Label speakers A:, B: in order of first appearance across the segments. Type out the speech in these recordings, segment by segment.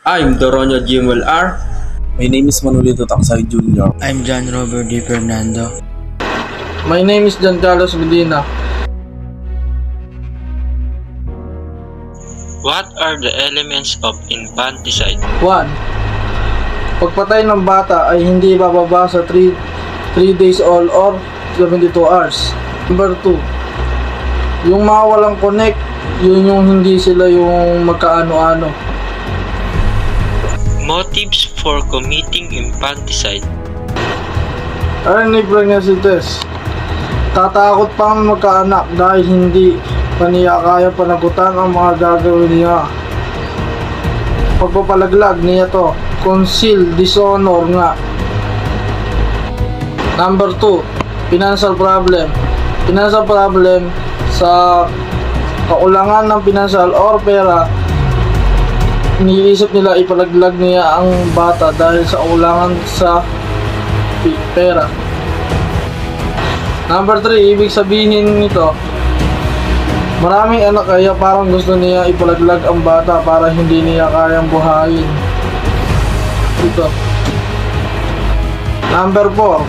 A: I'm Doronio Jimwell R.
B: My name is Manolito Taksay Jr.
C: I'm John Robert D. Fernando.
D: My name is John Carlos Medina.
E: What are the elements of infanticide?
D: 1. Pagpatay ng bata ay hindi bababa sa 3 days old or 72 hours. Number 2. Yung mga walang connect, yun yung hindi sila yung magkaano-ano.
E: Motives for committing infanticide.
D: Early pregnancy test. Tatakot pang magkaanak dahil hindi pa niya kaya panagutan ang mga gagawin niya. Pagpapalaglag niya to, conceal dishonor nga. Number 2, financial problem. Financial problem sa kakulangan ng financial or pera. Iniisip nila ipalaglag niya ang bata dahil sa ulangan sa pera. Number 3, ibig sabihin nito, maraming anak kaya parang gusto niya ipalaglag ang bata para hindi niya kayang buhayin. Ito. Number 4,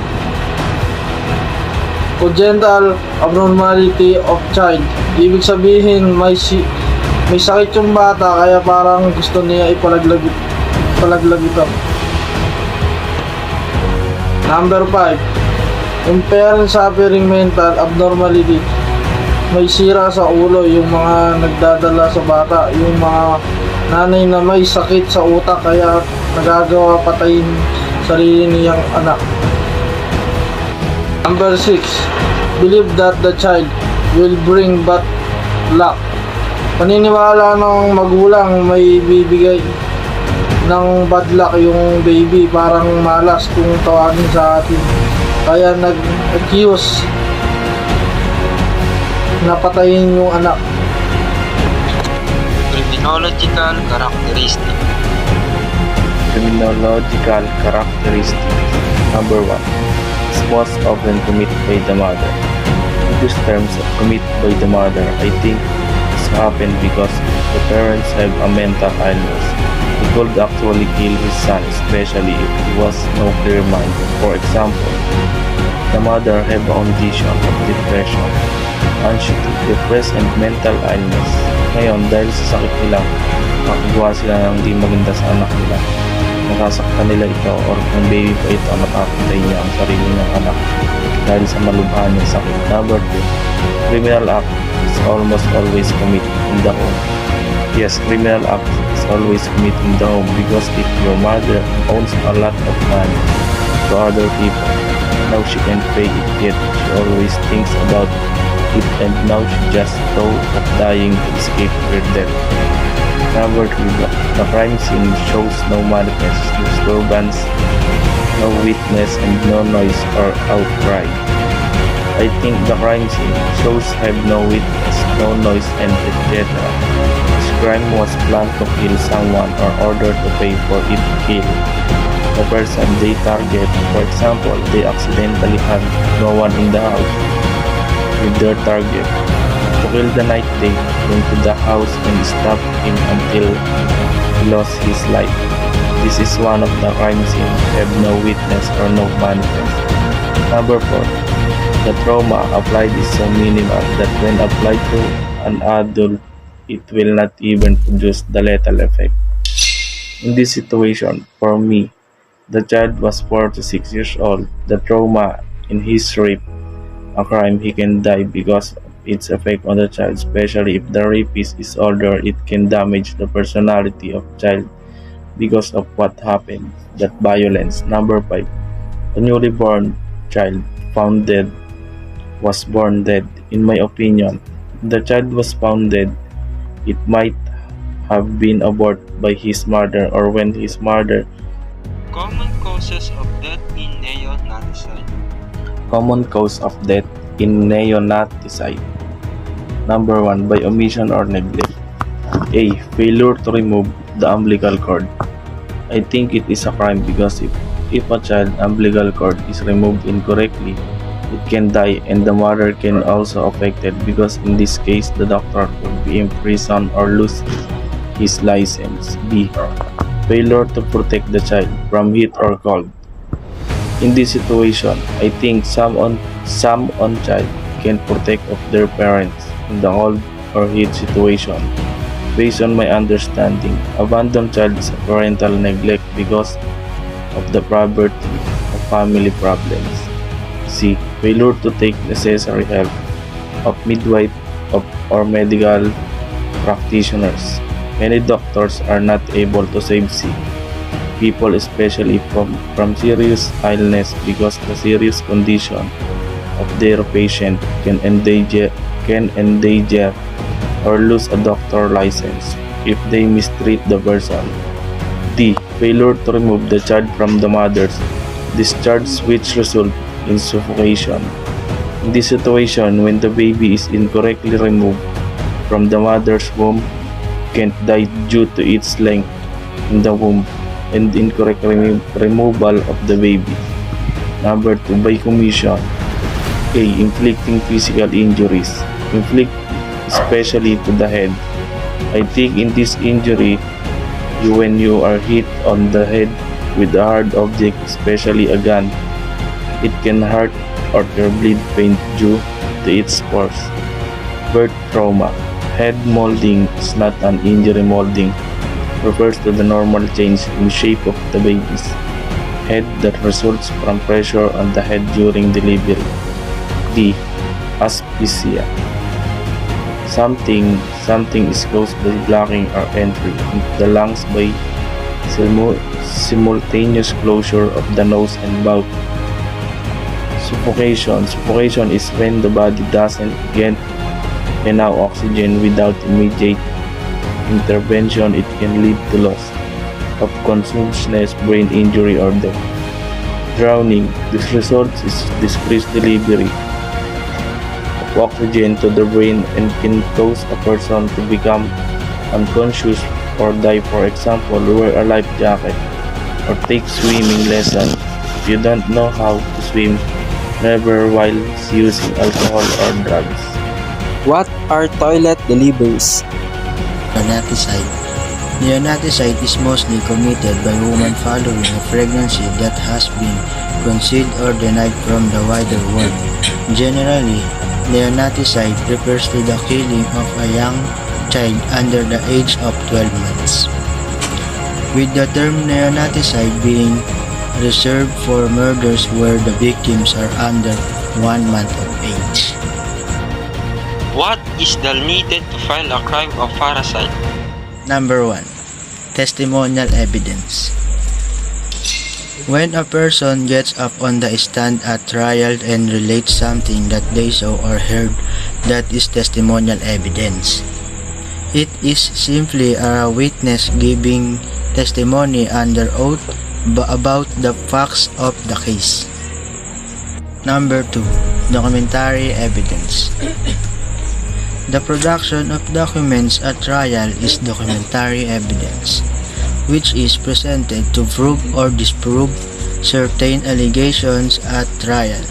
D: congenital abnormality of child. Ibig sabihin may sakit yung bata kaya parang gusto niya ipalaglag ito. Number 5, impaired suffering mental abnormality. May sira sa ulo yung mga nagdadala sa bata, yung mga nanay na may sakit sa utak kaya nagagawa patayin sarili niyang anak. Number 6, believe that the child will bring bad luck. Paniniwala ng magulang may bibigay ng bad luck yung baby, parang malas kung tawagin sa atin. Kaya nag-accuse na patayin yung anak.
E: Criminological characteristic.
B: Criminological characteristics. Number 1. Is most often committed by the mother. In these terms of commit by the mother, I think this happened because the parents have a mental illness. He could actually kill his son, especially if he was no clear mind. For example, the mother had a condition of depression, anxiety, depressed and mental illness. Ngayon, dahil sa sakit nila, makagawa sila ng di maganda sa anak nila. Nakasaktan nila ito or kung baby pa ito, napapatay niya ang sarili niyang anak dahil sa malubhan ng sakit. Number 2, criminal act is almost always committed in the home. Yes, criminal act is always committed in the home because if your mother owns a lot of money to other people, now she can't pay it yet. She always thinks about it and now she just thought of dying to escape her death. Number 3, the crime scene shows no manifest disturbance, no witness and no noise or outcry. I think the crime scene shows have no witness, no noise and etc. This crime was planned to kill someone or ordered to pay for it to kill the person they target. For example, they accidentally had no one in the house with their target. To kill the night they went to the house and stabbed him until he lost his life. This is one of the crime scenes have no witness or no manifest. Number 4, the trauma applied is so minimal that when applied to an adult, it will not even produce the lethal effect. In this situation, for me, the child was 4 to 6 years old. The trauma in his rape, a crime, he can die because of its effect on the child, especially if the rapist is older. It can damage the personality of child because of what happened, that violence. Number 5, a newly born child found dead was born dead. In my opinion, if the child was found dead, it might have been aborted by his mother or when his mother.
E: Common causes of death in neonaticide.
B: Common cause of death in neonaticide. Number 1, by omission or neglect. A, failure to remove the umbilical cord. I think it is a crime because if a child umbilical cord is removed incorrectly, it can die and the mother can also affected because in this case the doctor could be imprisoned or lose his license. B. Failure to protect the child from heat or cold. In this situation, I think some on child can protect of their parents in the cold or heat situation. Based on my understanding, abandoned child is a parental neglect because of the poverty of family problems. C. Failure to take necessary help of midwife or medical practitioners. Many doctors are not able to save sick people, especially from serious illness, because the serious condition of their patient can endanger or lose a doctor license if they mistreat the person. D. Failure to remove the child from the mother's discharge, which result in suffocation. In this situation, when the baby is incorrectly removed from the mother's womb, can die due to its length in the womb and incorrect removal of the baby. Number 2, by commission. A. Inflicting physical injuries. Inflict especially to the head. I think in this injury, when you are hit on the head with a hard object, especially a gun, it can hurt or bleed pain due to its force. Birth trauma. Head molding is not an injury. Molding refers to the normal change in shape of the baby's head that results from pressure on the head during delivery. D. Asphyxia. Something is caused by blocking or entry into the lungs by simultaneous closure of the nose and mouth. Suffocation. Suffocation is when the body doesn't get enough oxygen without immediate intervention. It can lead to loss of consciousness, brain injury, or death. Drowning. This results is decreased delivery of oxygen to the brain and can cause a person to become unconscious or die. For example, wear a life jacket or take swimming lesson. If you don't know how to swim, never while using alcohol or drugs.
A: What are toilet deliveries?
C: Neonaticide. Neonaticide is mostly committed by women following a pregnancy that has been concealed or denied from the wider world. Generally, neonaticide refers to the killing of a young child under the age of 12 months, with the term neonaticide being reserved for murders where the victims are under 1 month of age.
E: What is the needed to file a crime of parricide?
C: Number 1. Testimonial evidence. When a person gets up on the stand at trial and relates something that they saw or heard, that is testimonial evidence. It is simply a witness giving testimony under oath about the facts of the case. Number 2. Documentary evidence. The production of documents at trial is documentary evidence, which is presented to prove or disprove certain allegations at trial.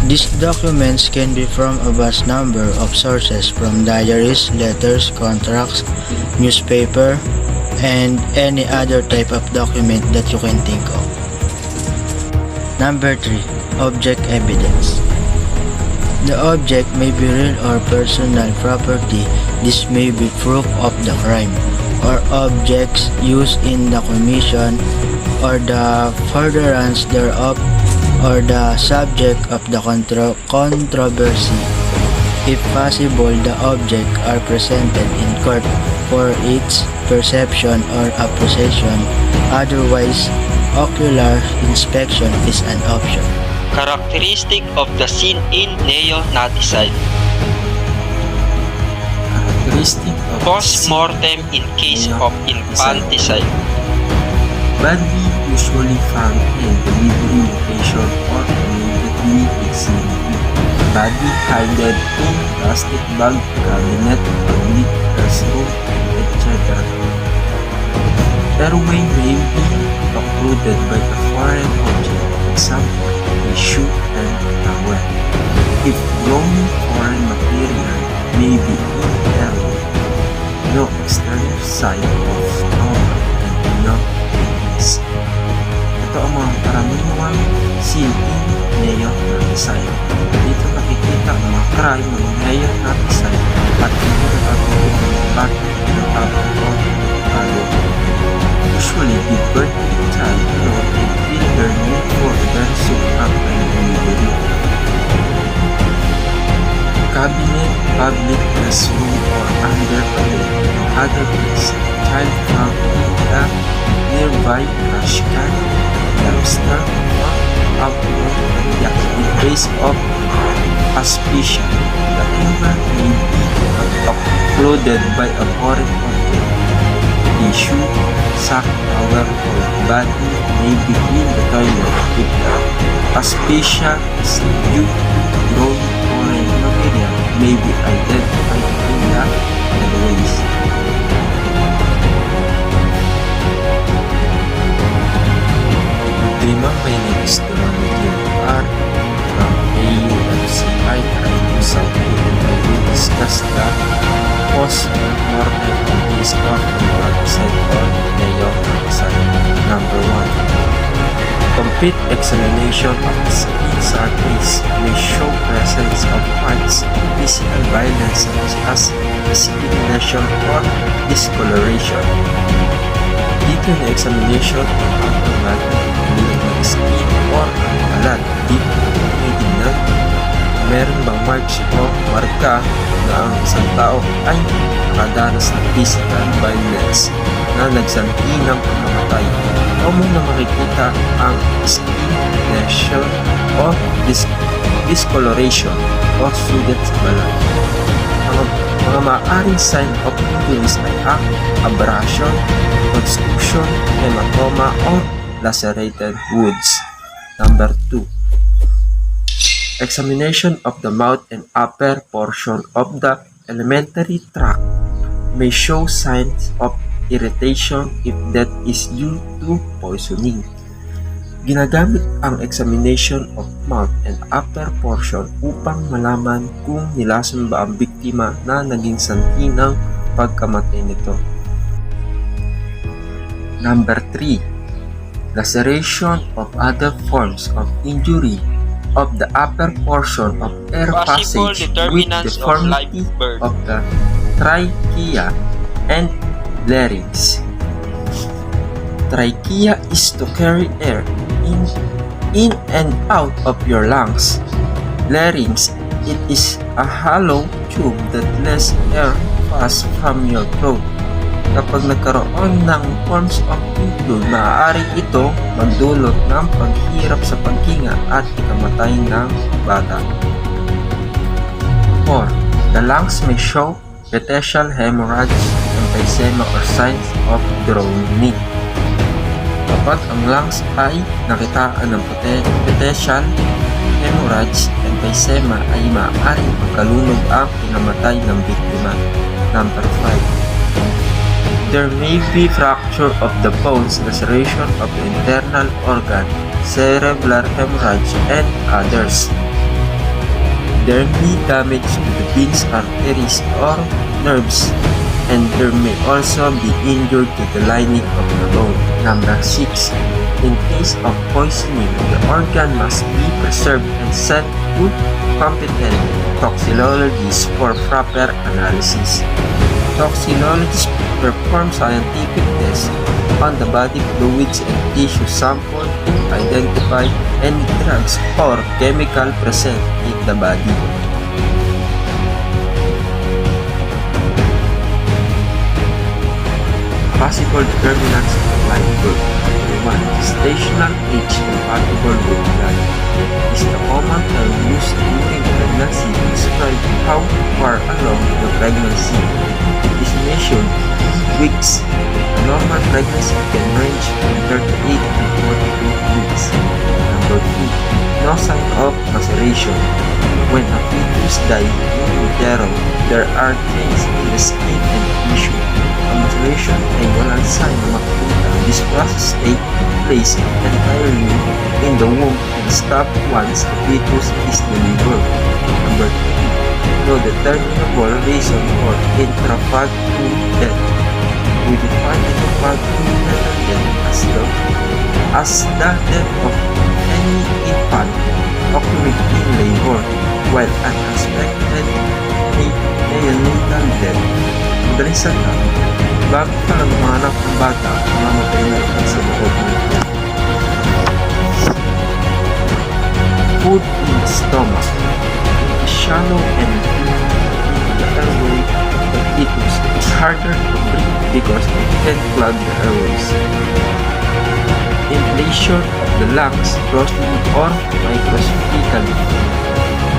C: These documents can be from a vast number of sources, from diaries, letters, contracts, newspaper, and any other type of document that you can think of. Number 3. Object evidence. The object may be real or personal property. This may be proof of the crime, or objects used in the commission or the furtherance thereof, or the subject of the controversy. If possible, the objects are presented in court for its perception or appreciation. Otherwise, ocular inspection is an option.
E: Characteristic of the scene in neonaticide.
A: Characteristic of
E: Post-mortem in case of infanticide.
A: Body usually found in delivery location or immediately vicinity. Body hidden in plastic bag, cabinet, public restroom, etc. Airway may be occluded by a foreign object, example, tissue and towel. If growing foreign material may be in airway, no external sign of trauma and no weakness. Ito ang mga karaniwang seal-in neonaticide. Dito nakikita ang mga crime ng neonaticide at hindi nakatutok ng mga bata tinatapon o talo. Usually give birth to a child alone and feel their need for very soon after delivery. Cabinet, public restroom or under a bed and other place, child found in a nearby trash can, dumpster, or outdoor area in case of suspicion. The ember may be occluded by a foreign object. Tissue, sack, towel, or body may be in the toilet if the suspicion is due to growing foreign material may be identified in the airways. Remaining story are from AUFCI trying to something that we discussed the post-mortem case of infanticide or neonaticide. Number 1. Complete examination of the skin surface may show presence of marks of physical violence such as skin lesion or discoloration. Dito na examination ng abdomen tulad ng skin or ang balat. Dito tinitingnan meron bang marks o marka na ang isang tao ay nakadanas ng physical violence na nagsanhi ng pamamatay. O muna makikita ang skin lesion o discoloration o sugat sa balat. Mga maaaring sign of injuries ay ang abrasion, contusion, hematoma, or lacerated wounds. Number 2. Examination of the mouth and upper portion of the alimentary tract may show signs of irritation if that is due to poisoning. Ginagamit ang examination of mouth and upper portion upang malaman kung nilason ba ang biktima na naging sanhi ng pagkamatay nito. Number 3. Laceration of other forms of injury of the upper portion of air
E: Possible
A: passage with
E: determinants of live
A: deformity
E: birth.
A: of the trachea and larynx. Trachea is to carry air in and out of your lungs. Larynx, it is a hollow tube that lets air pass from your throat. Kapag nagkaroon ng forms of injury, maaari ito magdulot ng paghirap sa paghinga at ikamatay ng bata. 4. The lungs may show petechial hemorrhage, emphysema, or signs of drowning. Kapag ang lungs ay nakitaan ng petechial hemorrhage, emphysema ay maaaring magkalunod ang pinamatay ng biktima. Number 5. There may be fracture of the bones, laceration of the internal organ, cerebral hemorrhage, and others. There may be damage to the veins, arteries, or nerves, and there may also be injury to the lining of the bone. Number 6. In case of poisoning, the organ must be preserved and sent to competent toxicologists for proper analysis. Toxicologists perform scientific tests on the body fluids and tissue sample to identify any drugs or chemical present in the body. Possible determinants of live birth. 1. Gestational age compatible with life is the common term used during pregnancy to describe how far along the pregnancy. It is measured in weeks. A normal pregnancy can range from 38 to 42 weeks. Number 2. No sign of maceration. When a fetus dies in utero, there are changes in the skin and tissue. Ang mutilation ay walang sign na makikita. This process takes place entirely in the womb and stops once the fetus is delivered. Number 3. No determinable reason for intrafetal death. We define intrafetal death as the death of any infant occurring in labor, while unexpected neonatal death. Madaling salita, bago pa lang manganak ng bata, mamatay na ito sa loob ng tiyan. Food in the stomach. The shallow and the airway of the fetus is harder to breathe because it can clog the airways. Inflation of the lungs grossly or microscopically.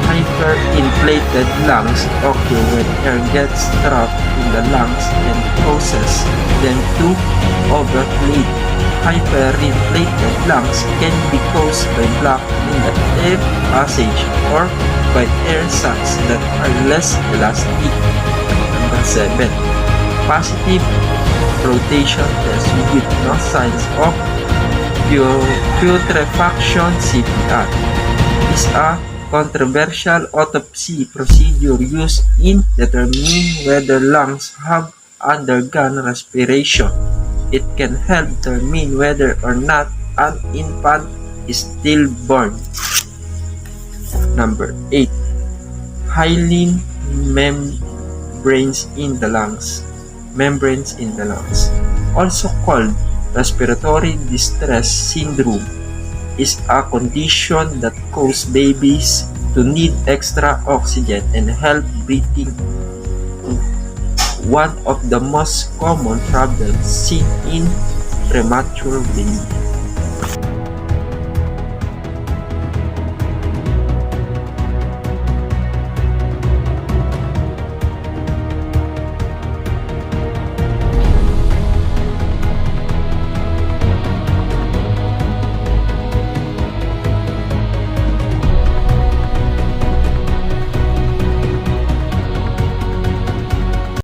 A: Hyperinflated lungs occur when air gets trapped in the lungs and causes them to overflate. Hyperinflated lungs can be caused by block in the air passage or by air sacs that are less elastic. Number 7. Positive rotation test with no signs of putrefaction. CPR is a controversial autopsy procedure used in determining whether lungs have undergone respiration. It can help determine whether or not an infant is stillborn. Number 8. Hyaline membranes in the lungs. Also called respiratory distress syndrome, is a condition that causes babies to need extra oxygen and help breathing. One of the most common problems seen in premature babies.